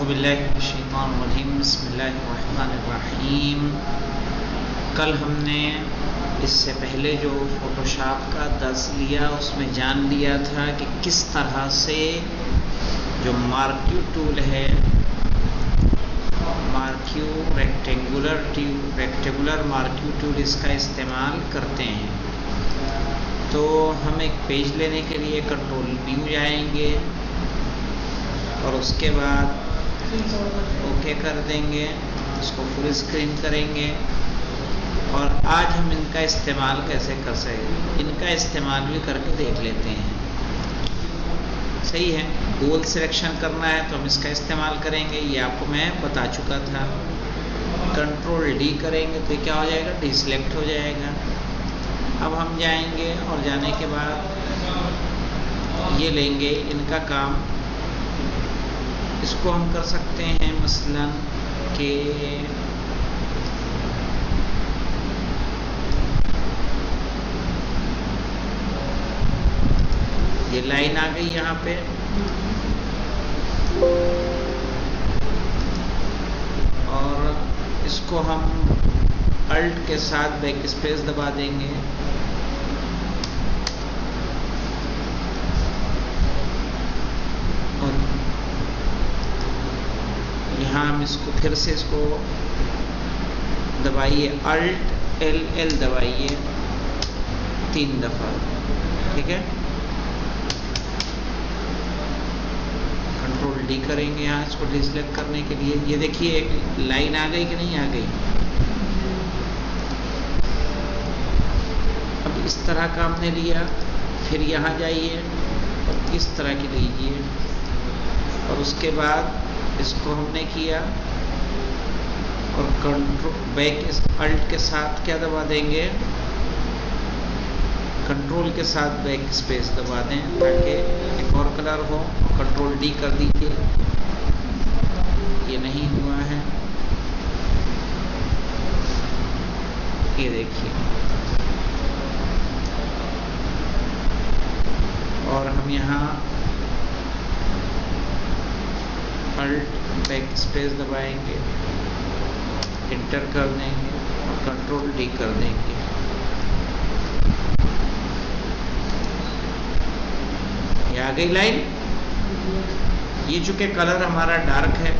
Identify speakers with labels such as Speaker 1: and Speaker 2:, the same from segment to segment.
Speaker 1: औज़ुबिल्लाहिमिनश्शैतानिर्रजीम बिस्मिल्लाहिर्रहमानिर्रहीम। कल हमने इससे पहले जो फ़ोटोशॉप का दर्स लिया उसमें जान लिया था कि किस तरह से जो मार्क्यू टूल है, मार्क्यू रेक्टेंगुलर मार्क्यू टूल, इसका इस्तेमाल करते हैं। तो हम एक पेज लेने के लिए कंट्रोल व्यू जाएंगे और उसके बाद ओके कर देंगे, इसको फुल स्क्रीन करेंगे। और आज हम इनका इस्तेमाल कैसे कर सकें, इनका इस्तेमाल भी करके देख लेते हैं। सही है, गोल सिलेक्शन करना है तो हम इसका इस्तेमाल करेंगे, ये आपको मैं बता चुका था। कंट्रोल डी करेंगे तो क्या हो जाएगा, डिसेलेक्ट हो जाएगा। अब हम जाएंगे और जाने के बाद ये लेंगे इनका काम। इसको हम कर सकते हैं मसलन कि ये लाइन आ गई यहाँ पे, और इसको हम अल्ट के साथ बैक स्पेस दबा देंगे। और यहाँ हम इसको फिर से इसको दबाइए, अल्ट एल दबाइए 3 दफ़ा, ठीक है। कंट्रोल डी करेंगे यहाँ इसको डिसेलेक्ट करने के लिए। ये देखिए एक लाइन आ गई कि नहीं आ गई। अब इस तरह का हमने लिया, फिर यहाँ जाइए और इस तरह की लीजिए, और उसके बाद इसको हमने किया और कंट्रोल बैक अल्ट के साथ क्या दबा देंगे, कंट्रोल के साथ बैक स्पेस दबा दें ताकि एक और कलर हो। कंट्रोल डी कर दीजिए, ये नहीं हुआ है, ये देखिए। और हम यहाँ अल्ट बैक स्पेस दबाएंगे, इंटर कर देंगे और कंट्रोल डी कर देंगे। ये आ गई लाइन। ये चूंकि कलर हमारा डार्क है,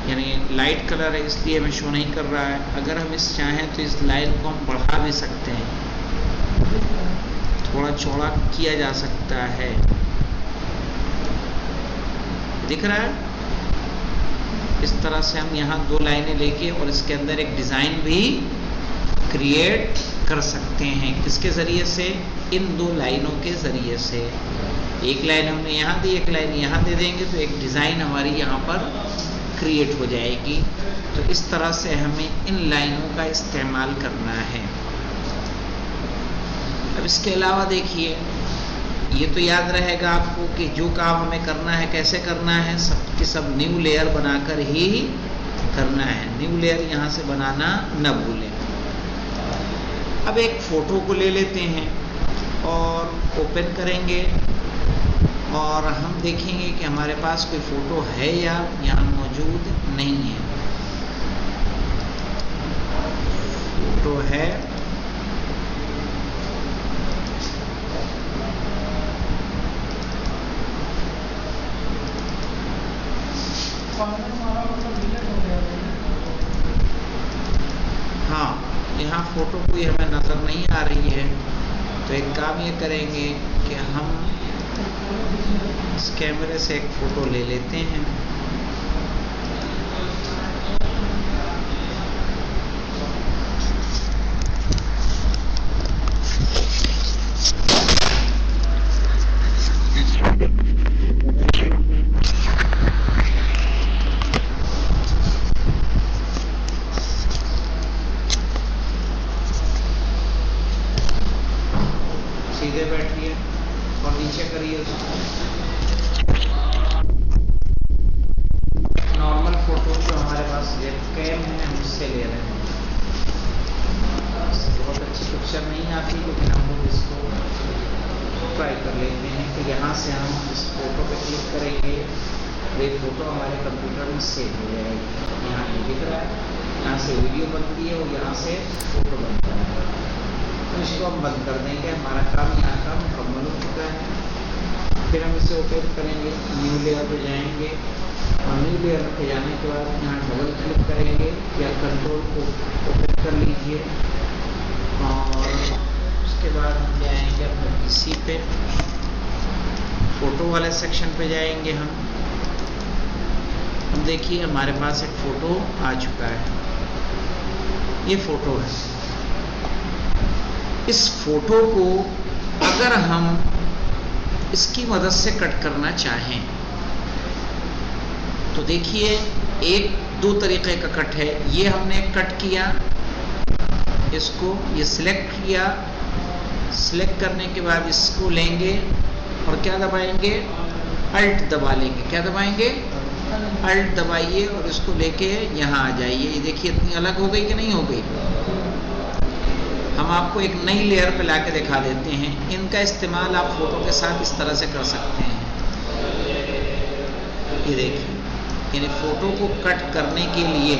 Speaker 1: यानी लाइट कलर है, इसलिए हमें शो नहीं कर रहा है। अगर हम इस चाहें तो इस लाइन को हम बढ़ा भी सकते हैं, थोड़ा चौड़ा किया जा सकता है। दिख रहा है? इस तरह से हम यहाँ 2 लाइनें लेके और इसके अंदर एक डिज़ाइन भी क्रिएट कर सकते हैं। किसके ज़रिए से? इन 2 लाइनों के ज़रिए से। एक लाइन हमने यहाँ दी, एक लाइन यहाँ दे देंगे तो एक डिज़ाइन हमारी यहाँ पर क्रिएट हो जाएगी। तो इस तरह से हमें इन लाइनों का इस्तेमाल करना है। अब इसके अलावा देखिए, ये तो याद रहेगा आपको कि जो काम हमें करना है कैसे करना है, सब के सब न्यू लेयर बनाकर ही करना है। न्यू लेयर यहाँ से बनाना न भूलें। अब एक फ़ोटो को ले लेते हैं और ओपन करेंगे और हम देखेंगे कि हमारे पास कोई फ़ोटो है या यहाँ मौजूद नहीं है। फ़ोटो है, हाँ, यहाँ फ़ोटो कोई हमें नज़र नहीं आ रही है। तो एक काम ये करेंगे कि हम इस कैमरे से एक फ़ोटो ले लेते हैं। सीधे बैठिए और नीचे करिए उसको। सेव हो जाएगी। यहाँ ये दिख रहा है, यहाँ से वीडियो बनती है और यहाँ से फोटो बनता है। तो इसको हम बंद कर देंगे, हमारा काम यहाँ का मुकम्मल हो चुका है। फिर हम इसे ओपन करेंगे, न्यू लेयर पे जाएंगे और न्यू लेयर पे जाने के बाद यहाँ डबल क्लिक करेंगे या कंट्रोल को ओपन कर लीजिए और उसके बाद हम जाएंगे अपने पीसी पे, फोटो वाले सेक्शन पे जाएंगे हम। अब देखिए हमारे पास एक फ़ोटो आ चुका है, ये फ़ोटो है। इस फोटो को अगर हम इसकी मदद से कट करना चाहें तो देखिए एक दो तरीके का कट है। ये हमने कट किया, इसको ये सिलेक्ट किया, सिलेक्ट करने के बाद इसको लेंगे और क्या दबाएंगे, अल्ट दबा लेंगे। क्या दबाएंगे, अल्ट दबाइए और इसको लेके यहाँ आ जाइए। ये देखिए इतनी अलग हो गई कि नहीं हो गई। हम आपको एक नई लेयर पे लाके दिखा देते हैं। इनका इस्तेमाल आप फोटो के साथ इस तरह से कर सकते हैं। ये देखिए, यानी फोटो को कट करने के लिए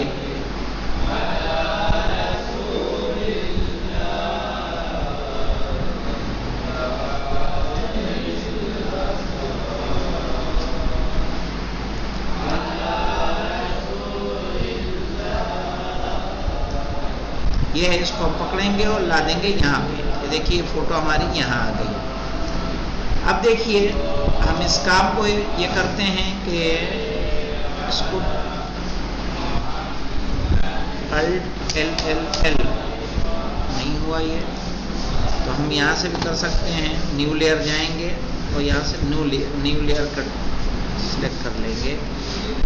Speaker 1: ये है, इसको हम पकड़ेंगे और ला देंगे यहाँ पे। ये देखिए फोटो हमारी यहाँ आ गई। अब देखिए हम इस काम को ये करते हैं कि इसको अल्ट एल एल एल नहीं हुआ ये, तो हम यहाँ से भी कर सकते हैं। न्यू लेयर जाएंगे और यहाँ से न्यू लेयर कट सिलेक्ट कर लेंगे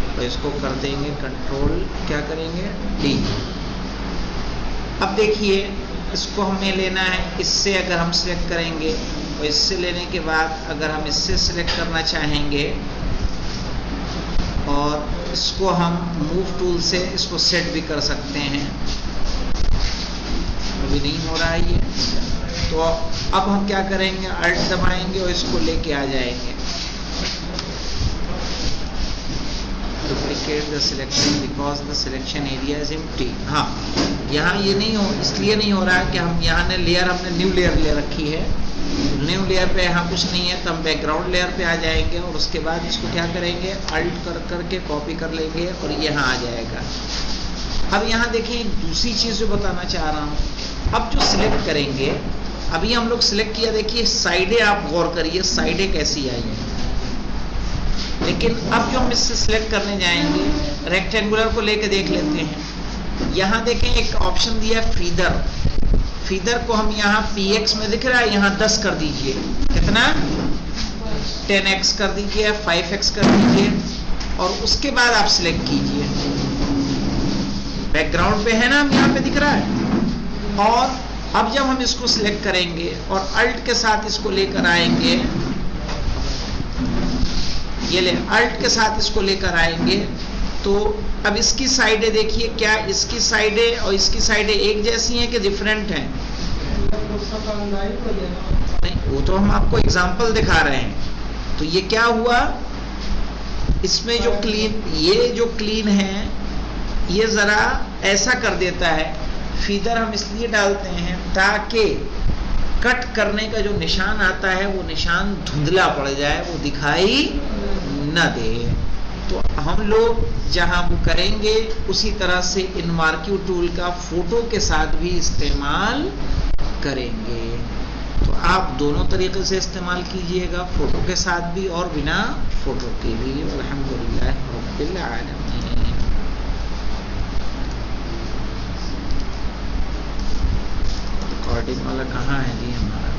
Speaker 1: और इसको कर देंगे कंट्रोल, क्या करेंगे, डी। अब देखिए इसको हमें लेना है, इससे अगर हम सिलेक्ट करेंगे और इससे लेने के बाद अगर हम इससे सिलेक्ट करना चाहेंगे और इसको हम मूव टूल से इसको सेट भी कर सकते हैं। अभी नहीं हो रहा है ये, तो अब हम क्या करेंगे, अल्ट दबाएंगे और इसको लेके आ जाएंगे। Duplicate the selection because the selection area is empty। हाँ, यहाँ ये नहीं हो, इसलिए नहीं हो रहा है कि हम यहाँ ने लेयर, हमने न्यू लेयर ले रखी है। न्यू लेयर पे यहाँ कुछ नहीं है, तो हम बैकग्राउंड लेयर पे आ जाएंगे और उसके बाद इसको क्या करेंगे, अल्ट कर करके कॉपी कर लेंगे और यहाँ आ जाएगा। अब यहाँ देखिए एक दूसरी चीज़ जो बताना चाह रहा हूँ। अब जो सिलेक्ट करेंगे, अभी हम लोग सिलेक्ट किया, देखिए साइडें आप गौर करिए, साइडें कैसी आई हैं। लेकिन अब जो हम इससे सिलेक्ट करने जाएंगे, रेक्टेंगुलर को लेके देख लेते हैं। यहाँ देखें एक ऑप्शन दिया है फीदर। फीदर को हम यहाँ px में दिख रहा है, यहाँ 10 कर दीजिए। कितना, 10x कर दीजिए, 5x कर दीजिए और उसके बाद आप सिलेक्ट कीजिए। बैकग्राउंड पे है ना, हम यहाँ पे दिख रहा है। और अब जब हम इसको सिलेक्ट करेंगे और अल्ट के साथ इसको लेकर आएंगे, ये ले अल्ट के साथ इसको लेकर आएंगे, तो अब इसकी साइडें देखिए, क्या इसकी साइडें और इसकी साइडें एक जैसी हैं कि डिफरेंट हैं? नहीं, वो तो हम आपको एग्जांपल दिखा रहे हैं। तो ये क्या हुआ, इसमें जो क्लीन, ये जो क्लीन है, ये जरा ऐसा कर देता है। फीदर हम इसलिए डालते हैं ताकि कट करने का जो निशान आता है वो निशान धुंधला पड़ जाए, वो दिखाई न दे। तो हम लोग जहां वो करेंगे उसी तरह से इन मार्क्यू टूल का फोटो के साथ भी इस्तेमाल करेंगे। तो आप दोनों तरीके से इस्तेमाल कीजिएगा, फोटो के साथ भी और बिना फोटो के भी। अल्हम्दुलिल्लाह रब्बिल आलमीन। रिकॉर्डिंग वाला कहाँ है जी हमारा?